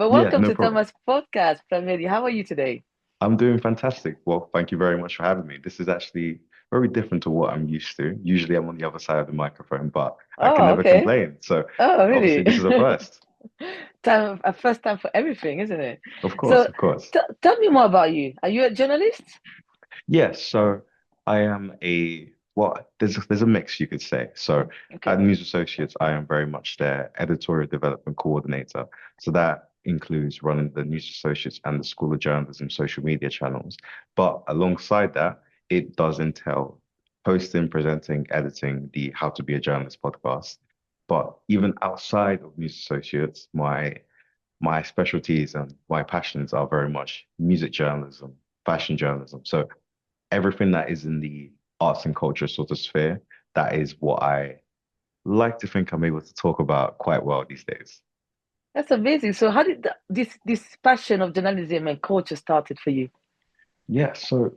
But Yeah, welcome no to problem. Thomas' podcast, Plamedi. How are you today? I'm doing fantastic. Well, thank you very much for having me. This is actually very different to what I'm used to. Usually I'm on the other side of the microphone, but I can Oh, never okay. complain. So Oh, obviously really? this is a first. A first time for everything, isn't it? Of course, So, of course. tell me more about you. Are you a journalist? Yes, so I am there's a mix you could say. So at Okay. News Associates, I am very much their editorial development coordinator. So that includes running the News Associates and the School of Journalism social media channels. But alongside that, it does entail hosting, presenting, editing the How to Be a Journalist podcast. But even outside of News Associates, my specialties and my passions are very much music journalism, fashion journalism. So everything that is in the arts and culture sort of sphere, that is what I like to think I'm able to talk about quite well these days. That's amazing. So, how did this passion of journalism and culture started for you? Yeah, so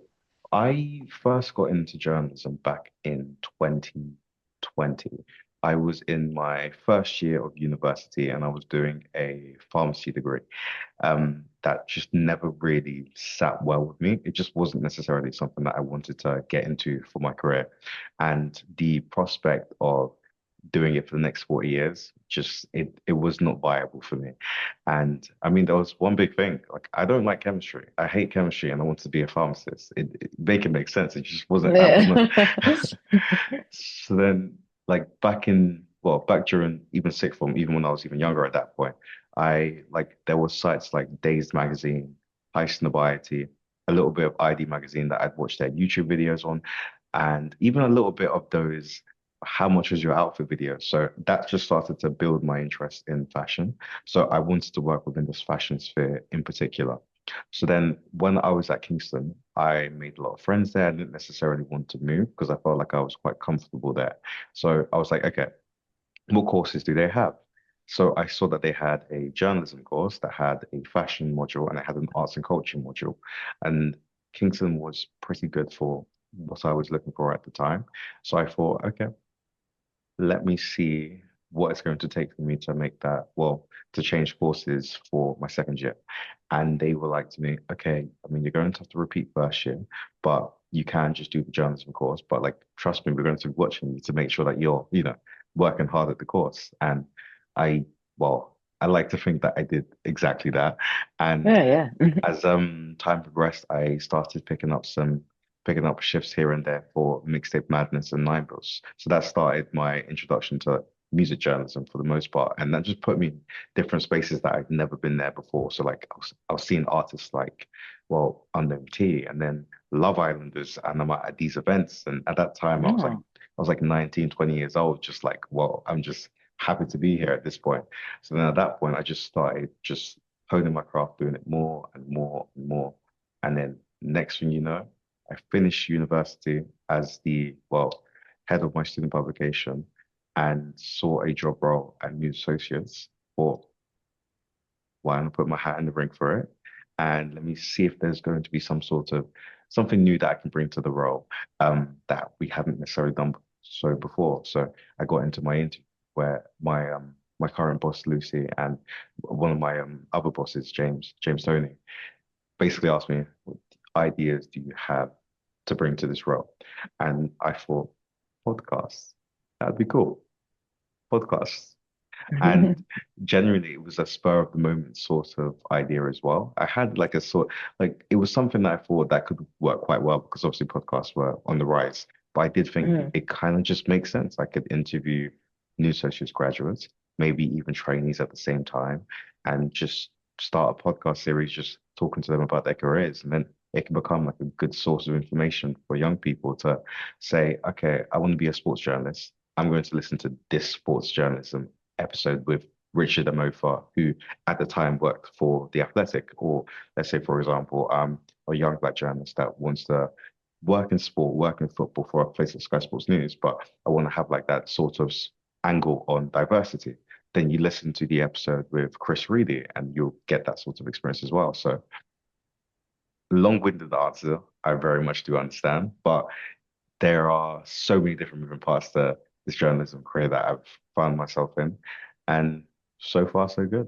I first got into journalism back in 2020. I was in my first year of university and I was doing a pharmacy degree. That just never really sat well with me. It just wasn't necessarily something that I wanted to get into for my career. And the prospect of doing it for the next 40 years, just it was not viable for me. And I mean, there was one big thing. Like, I don't like chemistry. I hate chemistry and I wanted to be a pharmacist. It make it make sense. It just wasn't Yeah. happening. So then, like back during even sixth form, even when I was even younger at that point, there were sites like Dazed Magazine, High Snobiety, a little bit of ID Magazine that I'd watched their YouTube videos on, and even a little bit of those how much was your outfit video. So that just started to build my interest in fashion. So I wanted to work within this fashion sphere in particular. So then when I was at Kingston, I made a lot of friends there. I didn't necessarily want to move because I felt like I was quite comfortable there. So I was like, okay, what courses do they have? So I saw that they had a journalism course that had a fashion module and it had an arts and culture module. And Kingston was pretty good for what I was looking for at the time. So I thought, okay, let me see what it's going to take for me to make that, well, to change courses for my second year. And they were like to me, okay, I mean, you're going to have to repeat first year, but you can just do the journalism course. But like, trust me, we're going to be watching you to make sure that you're, working hard at the course. And I, I like to think that I did exactly that. And Yeah, yeah. as time progressed, I started picking up shifts here and there for Mixtape Madness and Nine Bills. So that started my introduction to music journalism for the most part, and that just put me in different spaces that I'd never been there before. So like I was seeing artists like Unknown T and then Love Islanders, and I'm at these events, and at that time Oh. I was like 19, 20 years old, just like, well, I'm just happy to be here at this point. So then at that point, I just started just honing my craft, doing it more and more and more. And then next thing you know, I finished university as head of my student publication and saw a job role at New Associates. Thought, why not put my hat in the ring for it? And let me see if there's going to be some sort of something new that I can bring to the role that we haven't necessarily done so before. So I got into my interview where my current boss Lucy and one of my other bosses James Tony basically asked me, what ideas do you have to bring to this role? And I thought, podcasts, that'd be cool. Podcasts. And generally, it was a spur of the moment sort of idea as well. I had like it was something that I thought that could work quite well because obviously podcasts were on the rise. But I did think Mm. it kind of just makes sense. I could interview new associates graduates, maybe even trainees at the same time, and just start a podcast series just talking to them about their careers. And then it can become like a good source of information for young people to say, okay, I want to be a sports journalist. I'm going to listen to this sports journalism episode with Richard Amofa, who at the time worked for The Athletic, or let's say, for example, a young black journalist that wants to work in sport, work in football for a place like Sky Sports News, but I want to have like that sort of angle on diversity. Then you listen to the episode with Chris Reedy and you'll get that sort of experience as well. So long-winded answer, I very much do understand, but there are so many different moving parts to this journalism career that I've found myself in. And so far, so good.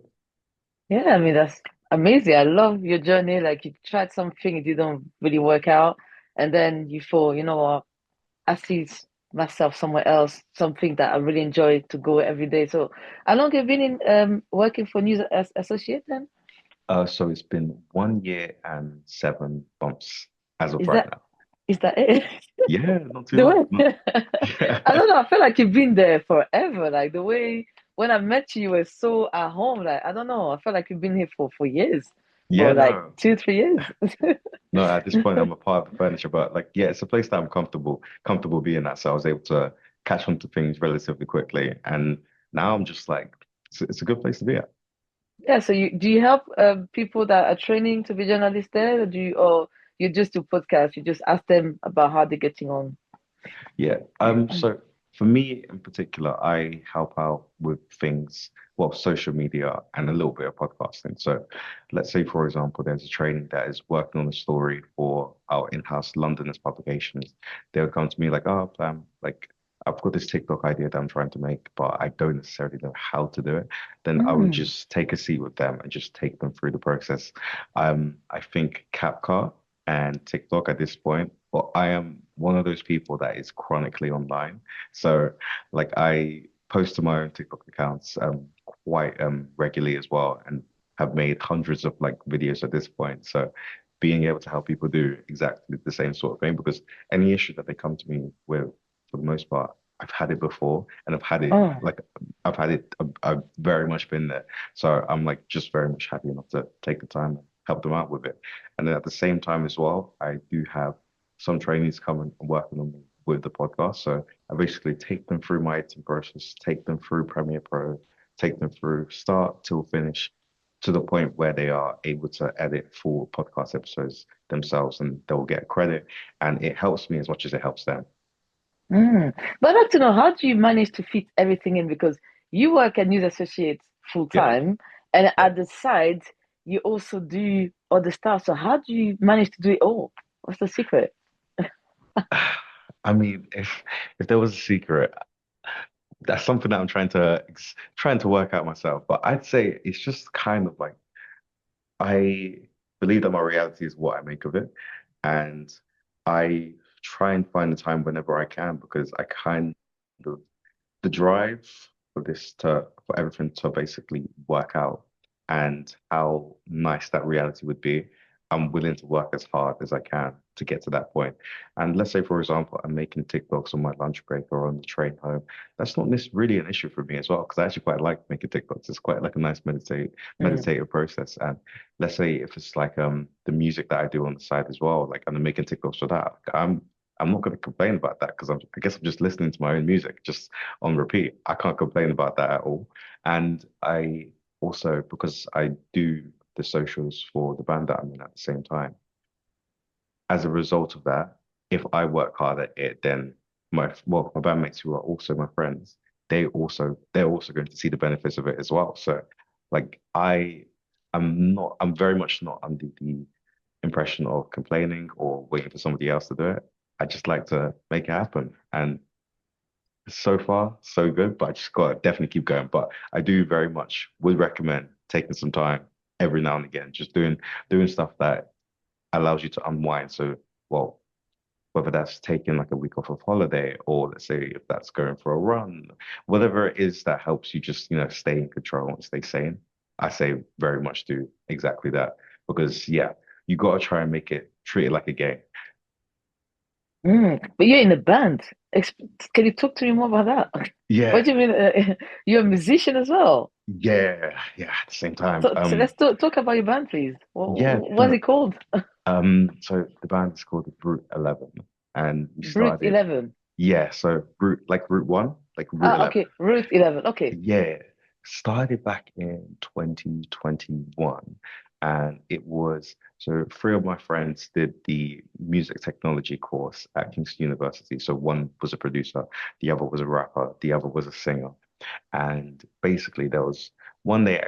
Yeah, I mean that's amazing. I love your journey. Like you tried something, it didn't really work out, and then you thought, you know what, I see myself somewhere else, something that I really enjoy to go every day. So, how long have you been in working for News as Associate then? So it's been 1 year and 7 months as of Is right that now. is that it? Yeah, not too The long. way I don't know, I feel like you've been there forever. Like the way when I met you, you were so at home. Like I don't know, I feel like you've been here for years, Yeah, for like no, 2, 3 years. no. At this point, I'm a part of the furniture, but like, yeah, it's a place that I'm comfortable being at. So I was able to catch on to things relatively quickly, and now I'm just like, it's a good place to be at. Yeah, so you do you help people that are training to be journalists there, or do you or you just do podcasts? You just ask them about how they're getting on. Yeah. So for me in particular, I help out with things, well, social media and a little bit of podcasting. So let's say, for example, there's a training that is working on a story for our in-house Londoners publications. They'll come to me like, oh, like I've got this TikTok idea that I'm trying to make, but I don't necessarily know how to do it. Then I would Mm. just take a seat with them and just take them through the process. I think CapCut and TikTok at this point, but I am one of those people that is chronically online. So like I post to my own TikTok accounts quite regularly as well and have made hundreds of like videos at this point. So being able to help people do exactly the same sort of thing because any issue that they come to me with, for the most part, I've had it before and Oh. I've had it, I've very much been there. So I'm like just very much happy enough to take the time and help them out with it. And then at the same time as well, I do have some trainees come and working on me with the podcast. So I basically take them through my editing process, take them through Premiere Pro, take them through start till finish to the point where they are able to edit full podcast episodes themselves and they'll get credit. And it helps me as much as it helps them. Mm. But I'd like to know, how do you manage to fit everything in? Because you work at News Associates full Yeah. time, and Yeah. at the side, you also do other stuff. So how do you manage to do it all? What's the secret? I mean, if there was a secret, that's something that I'm trying to work out myself. But I'd say it's just kind of like I believe that my reality is what I make of it. And I try and find the time whenever I can because I kind of the drive for everything to basically work out and how nice that reality would be, I'm willing to work as hard as I can to get to that point. And let's say, for example, I'm making TikToks on my lunch break or on the train home. That's not really an issue for me as well, because I actually quite like making TikToks. It's quite like a nice Mm. meditative process. And let's say if it's like the music that I do on the side as well, like I'm making TikToks for that. I'm not going to complain about that because I guess I'm just listening to my own music just on repeat. I can't complain about that at all. And I also, because I do the socials for the band that I'm in at the same time, as a result of that, if I work hard at it, then my bandmates who are also my friends, they're also going to see the benefits of it as well. So like I'm very much not under the impression of complaining or waiting for somebody else to do it. I just like to make it happen. And so far, so good, but I just gotta definitely keep going. But I do very much would recommend taking some time every now and again, just doing stuff that allows you to unwind. So, well, whether that's taking like a week off of holiday, or let's say if that's going for a run, whatever it is that helps you just, stay in control and stay sane. I say very much do exactly that because yeah, you gotta try and treat it like a game. Mm. But you're in a band. Ex Can you talk to me more about that? What Yeah, do you mean? You're a musician as well. yeah. At the same time, So let's talk about your band, please. yeah, What's it called? So the band is called Route 11, and we Route started, 11. yeah, so Route 1, like Route Ah, 11. okay. Route 11. Okay. Yeah, started back in 2021, and it was so three of my friends did the music technology course at Kingston University. So one was a producer, the other was a rapper, the other was a singer. And basically, there was one day,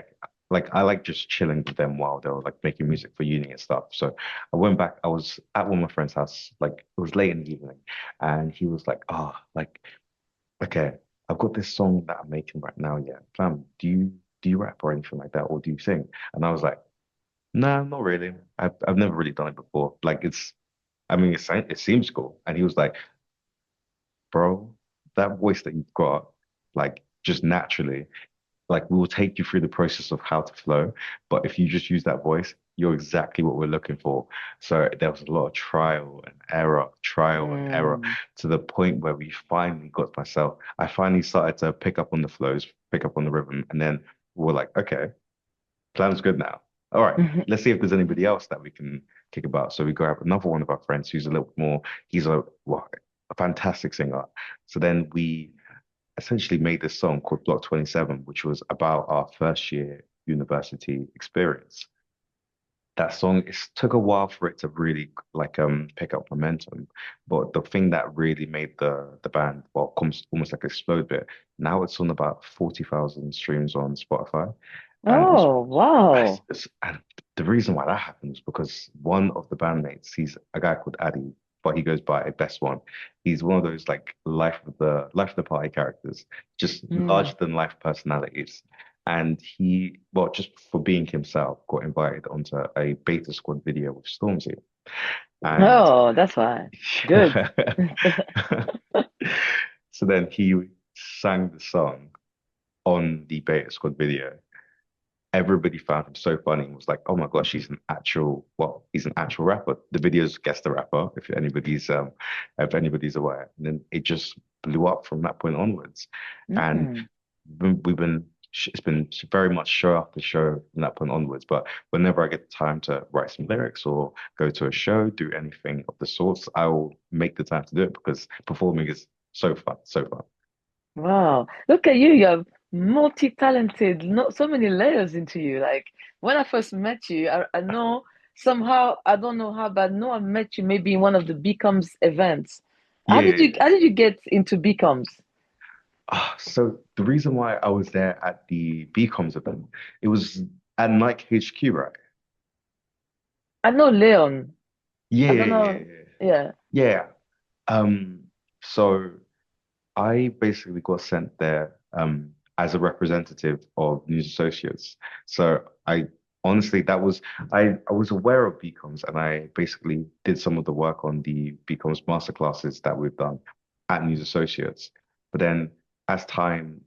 like I like just chilling with them while they were like making music for uni and stuff. So I went back. I was at one of my friend's house, like it was late in the evening, and he was like, "Oh, like okay, I've got this song that I'm making right now. Yeah, Plam, do you do you rap or anything like that, or do you sing? And I was like, nah, not really. I've never really done it before. Like I mean, it seems cool. And he was like, bro, that voice that you've got, like just naturally, like we will take you through the process of how to flow. But if you just use that voice, you're exactly what we're looking for. So there was a lot of trial and error Mm. to the point where we finally got myself. I finally started to pick up on the flows, pick up on the rhythm, and then we're like, okay, plan's good now. All right, let's see if there's anybody else that we can kick about. So we grab another one of our friends who's a little more, he's a fantastic singer. So then we essentially made this song called Block 27, which was about our first year university experience. That song, it took a while for it to really pick up momentum, but the thing that really made the band well comes almost like explode bit. Now it's on about 40,000 streams on Spotify, and Oh, wow. and the reason why that happens because one of the bandmates, he's a guy called Addy, but he goes by Best One. He's one of those like life of the party characters, just Mm. larger than life personalities. And he, well, just for being himself, got invited onto a Beta Squad video with Stormzy. And Oh, that's why. Good. so then he sang the song on the Beta Squad video. Everybody found him so funny and was like, "Oh my gosh, he's an actual rapper." The video's Guess the Rapper, if anybody's aware. And then it just blew up from that point onwards. And Mm. we've been it's been very much show after show from that point onwards. But whenever I get the time to write some lyrics or go to a show, do anything of the sorts, I will make the time to do it because performing is so fun, so fun. Wow. Look at you. You're multi-talented. Not so many layers into you. Like when I first met you, I know somehow, I don't know how, but I know I met you maybe in one of the Becomes events. Yeah. How did you get into Becomes? So the reason why I was there at the BComs event, it was at Nike HQ, right? I know Leon. Yeah, I don't yeah, yeah, know. yeah. Yeah. Yeah. Um, so I basically got sent there as a representative of News Associates. So I honestly I was aware of BComs and I basically did some of the work on the BComs masterclasses that we've done at News Associates. But then as time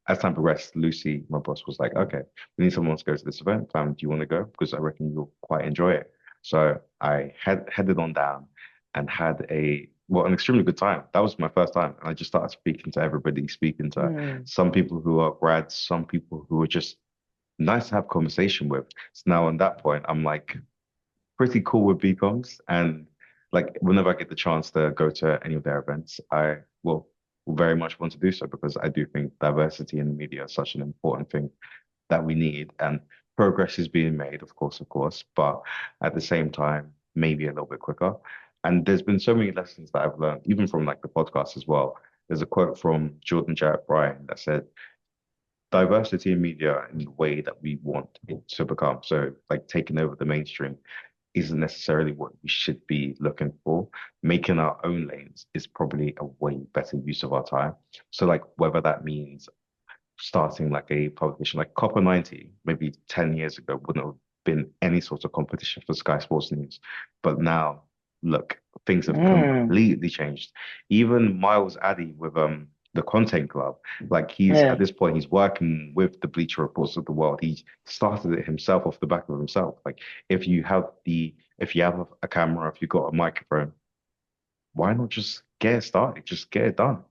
progressed, Lucy, my boss, was like, okay, we need someone to go to this event. Do you want to go? Because I reckon you'll quite enjoy it. So I headed on down and had an extremely good time. That was my first time, and I just started speaking to everybody, speaking to Mm. some people who are grads, some people who are just nice to have conversation with. So now on that point, I'm like pretty cool with BComs, and like whenever I get the chance to go to any of their events, I will very much want to do so because I do think diversity in the media is such an important thing that we need. And progress is being made, of course, but at the same time, maybe a little bit quicker. And there's been so many lessons that I've learned, even from like the podcast as well. There's a quote from Jordan Jarrett Bryan that said, diversity in media in the way that we want it to become. So, like taking over the mainstream isn't necessarily what we should be looking for. Making our own lanes is probably a way better use of our time. So, like, whether that means starting like a publication like Copper 90, maybe 10 years ago, wouldn't have been any sort of competition for Sky Sports News. But now, look, things have Mm. completely changed. Even Miles Addy with the Content Club, like he's at Yeah. this point, he's working with the Bleacher Reports of the world. He started it himself off the back of himself. Like if you have a camera, if you've got a microphone, why not just get it started? Just get it done.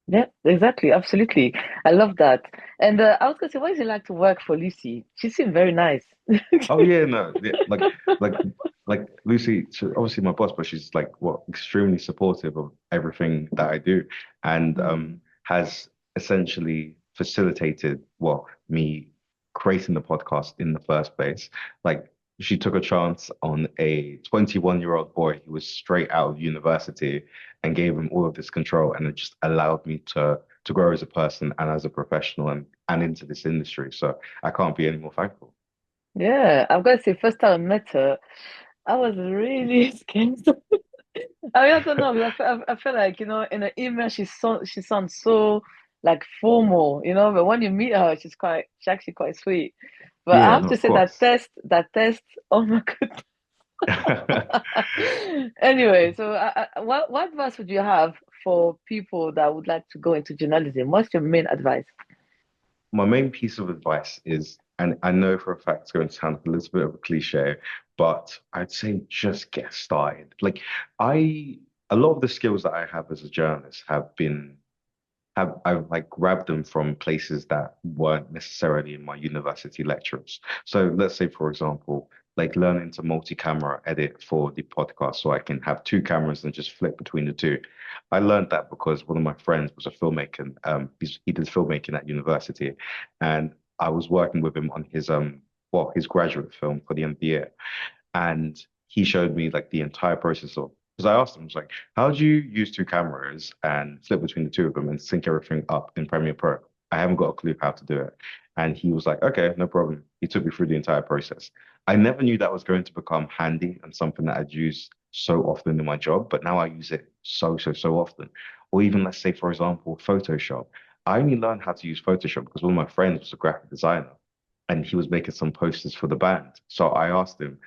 Yeah, exactly. Absolutely. I love that. And I was gonna say, what is it like to work for Lucy? She seemed very nice. Oh yeah, no, yeah, like like Lucy, she's obviously my boss, but she's like what extremely supportive of everything that I do, and Mm. has essentially facilitated me creating the podcast in the first place. Like she took a chance on a 21-year-old boy who was straight out of university and gave him all of this control, and it just allowed me to grow as a person and as a professional and into this industry. So I can't be any more thankful. Yeah, I've got to say, first time I met her, I was really scared. I mean, I don't know. I feel like, in an email, she sounds so. like formal, but when you meet her, she's actually quite sweet. But I Yeah, have no, to of say that course. test, oh my goodness. Anyway, so what advice would you have for people that would like to go into journalism? What's your main advice? My main piece of advice is, and I know for a fact it's going to sound a little bit of a cliche, but I'd say just get started. A lot of the skills that I have as a journalist have I've like grabbed them from places that weren't necessarily in my university lectures. So let's say, for example, like learning to multi-camera edit for the podcast so I can have two cameras and just flip between the two. I learned that because one of my friends was a filmmaker. He did filmmaking at university, and I was working with him on his graduate film for the end of the year. And he showed me like the entire process of, because I asked him, I was like, how do you use two cameras and flip between the two of them and sync everything up in Premiere Pro? I haven't got a clue how to do it. And he was like, okay, no problem. He took me through the entire process. I never knew that was going to become handy and something that I'd use so often in my job, but now I use it so often. Or even let's say, for example, Photoshop. I only learned how to use Photoshop because one of my friends was a graphic designer and he was making some posters for the band. So I asked him,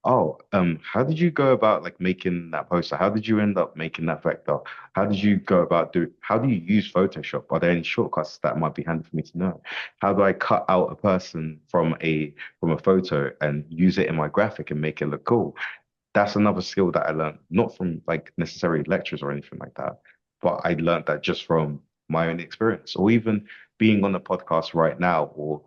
oh, how did you go about like making that poster? How did you end up making that vector? How do you use Photoshop? Are there any shortcuts that might be handy for me to know? How do I cut out a person from a photo and use it in my graphic and make it look cool? That's another skill that I learned, not from like necessarily lectures or anything like that, but I learned that just from my own experience, or even being on a podcast right now, or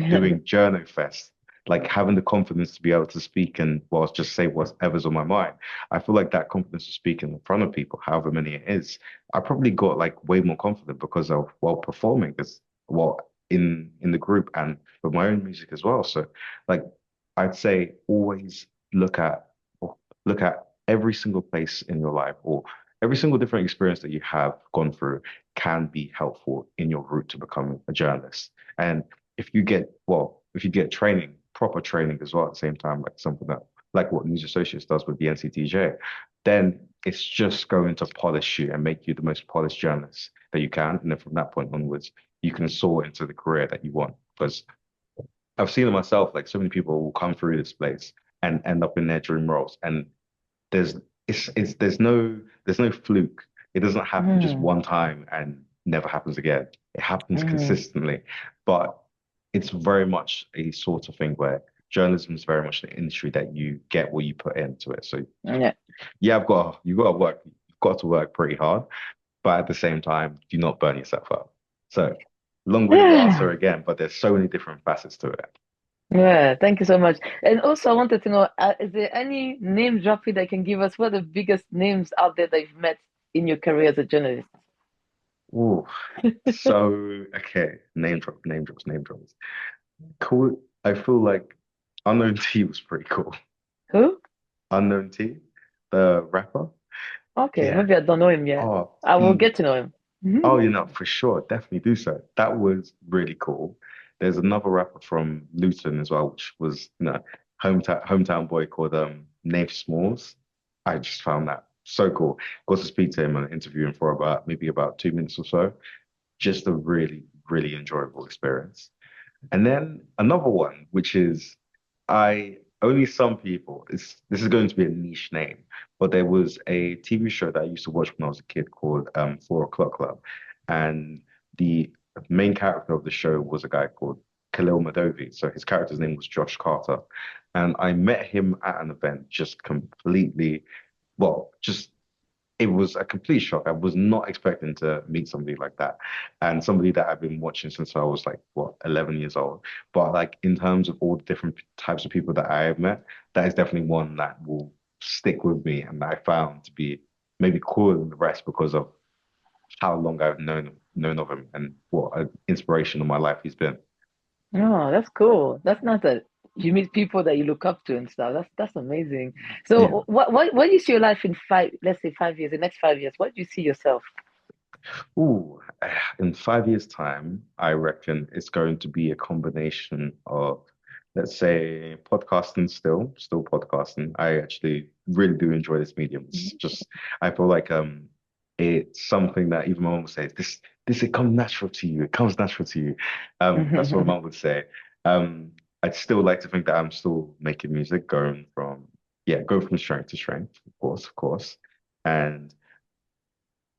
doing Journo Fest, like having the confidence to be able to speak and well, just say whatever's on my mind. I feel like that confidence to speak in front of people, however many it is, I probably got like way more confident because of while performing this, well, in the group and for my own music as well. So, like, I'd say always look at look at every single place in your life or every single different experience that you have gone through can be helpful in your route to becoming a journalist. And if you get training, proper training as well at the same time, like something that like what Newsassociates does with the NCTJ, then it's just going to polish you and make you the most polished journalist that you can. And then from that point onwards, you can soar into the career that you want. Because I've seen it myself, like so many people will come through this place and end up in their dream roles. And there's it's there's no fluke. It doesn't happen just Mm, one time and never happens again. It happens mm, consistently, but it's very much a sort of thing where journalism is very much an industry that you get what you put into it. So yeah. yeah, you've got to work pretty hard, but at the same time, do not burn yourself out. So long-winded answer again, but there's so many different facets to it. Yeah, thank you so much. And also, I wanted to know, is there any name dropping that can give us what are the biggest names out there that you've met in your career as a journalist? Ooh, so okay, name drops. Cool. I feel like Unknown T was pretty cool. Who? Unknown T, the rapper. Okay, Yeah. maybe I don't know him yet. Oh, I will get to know him. oh, Mhm. for sure. Definitely do so. That was really cool. There's another rapper from Luton as well, which was, hometown boy called Nate Smalls. I just found that so cool. Got to speak to him and interview him for about 2 minutes or so. Just a really enjoyable experience. And then another one, which is I only some people, this is going to be a niche name, but there was a TV show that I used to watch when I was a kid called 4 O'Clock Club. And the main character of the show was a guy called Khalil Madovi. So his character's name was Josh Carter. And I met him at an event just completely, just it was a complete shock. I was not expecting to meet somebody like that, and somebody that I've been watching since I was like 11 years old. But like in terms of all the different types of people that I have met, that is definitely one that will stick with me, and that I found to be maybe cooler than the rest because of how long I've known of him and what an inspiration in my life he's been. Oh, that's cool. That's not that you meet people that you look up to and stuff. That's amazing. Yeah. So, what do you see your life in let's say 5 years, the next 5 years? What do you see yourself? Ooh, in 5 years' time, I reckon it's going to be a combination of, let's say, podcasting still podcasting. I actually really do enjoy this medium. It's just, I feel like it's something that even my mom says, this it comes natural to you. It comes natural to you. That's what mum would say. Um, I'd still like to think that I'm still making music, going from strength to strength, of course. And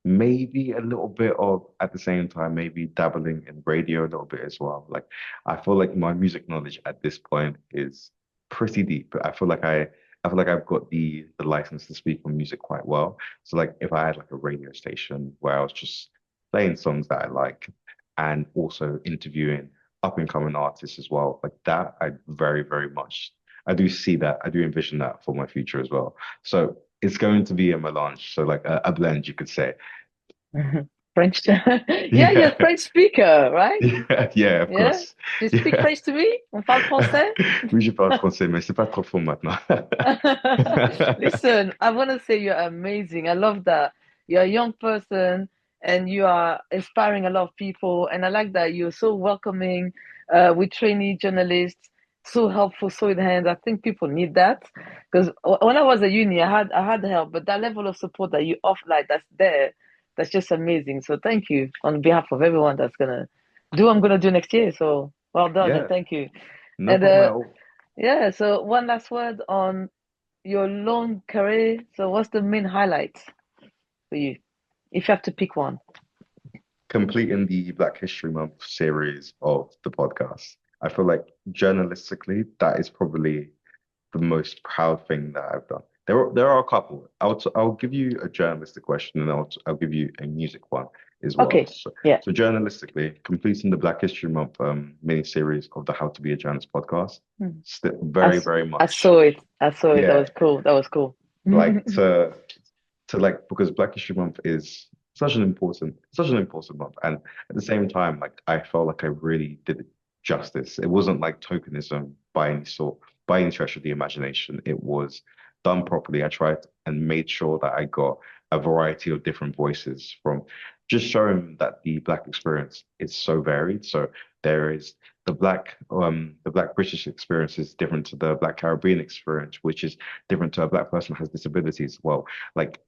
maybe a little bit of at the same time, maybe dabbling in radio a little bit as well. Like I feel like my music knowledge at this point is pretty deep. I feel like I've got the license to speak on music quite well. So like if I had like a radio station where I was just playing songs that I like and also interviewing up and coming artists as well, like that, I very, very much I do see that. I do envision that for my future as well. So it's going to be a melange, so like a blend, you could say. French. Yeah, you're a Yeah, French speaker, right? yeah, yeah, of Yeah. course. Tu speak Yeah. French to me? On parle français? Oui, je parle français, mais c'est pas trop fort maintenant. Listen, I want to say you're amazing. I love that. You're a young person and you are inspiring a lot of people. And I like that you're so welcoming with trainee journalists, so helpful, so in hands. I think people need that because when I was at uni, I had help, but that level of support that you offer, like that's there, that's just amazing. So thank you on behalf of everyone that's gonna do what I'm gonna do next year. So well done and Yeah, thank you. no And problem at all. yeah, so one last word on your long career. So, what's the main highlights for you, if you have to pick one? Completing the Black History Month series of the podcast. I feel like journalistically, that is probably the most proud thing that I've done. There are a couple. I'll give you a journalistic question and I'll give you a music one as well. Okay, yeah. So journalistically, completing the Black History Month mini series of the How to Be a Journalist podcast, Hmm. still I, very, s- very I much. saw it. I saw it. That Yeah, was cool. That was cool. like to like because Black History Month is such an important month, and at the same time, like I felt like I really did it justice. It wasn't like tokenism by any stretch of the imagination. It was done properly. I tried and made sure that I got a variety of different voices from just showing that the Black experience is so varied. So there is the Black British experience is different to the Black Caribbean experience, which is different to a Black person who has disabilities. Well, like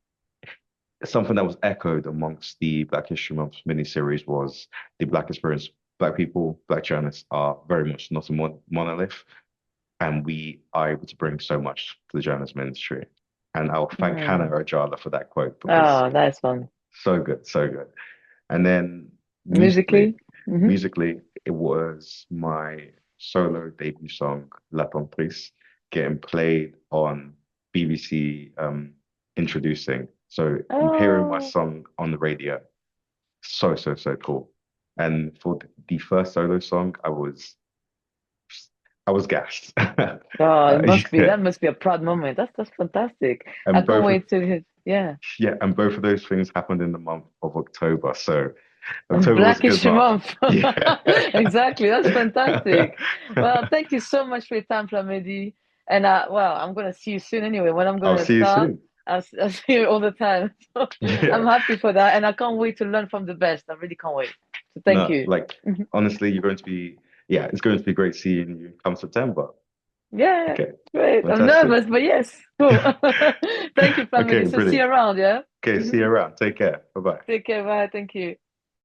something that was echoed amongst the Black History Month miniseries was the Black experience. Black people, Black journalists are very much not a monolith, and we are able to bring so much to the journalism industry. And I'll thank Hannah Hmm. Ojala for that quote because Oh, that's fun. so good, so good. And then musically, Musically? Hmm. musically, it was my solo debut song, La Temprise, getting played on BBC introducing. So hearing my Oh, song on the radio, so, so, so cool. And for the first solo song, I was gassed. oh, it must be. Yeah. That must be a proud moment. That's fantastic. I And can't both of wait to hear. Yeah. yeah, and both of those things happened in the month of October. So And October was a good Blackish month. month. Yeah. Exactly. That's fantastic. Well, thank you so much for your time, Plamedi. And well, I'm gonna see you soon anyway. When I'm I'll gonna see you start, soon. I'll see you all the time. So I'm Yeah. happy for that, and I can't wait to learn from the best. I really can't wait. So thank No, you. like honestly, yeah, it's going to be great seeing you come September. Yeah, Okay, great. I'm fantastic. nervous, but yes, cool. Thank you, Okay, Plamedi. So see you brilliant. around, yeah? Okay, see you around. Take care. Bye bye. Take care. Bye. Thank you.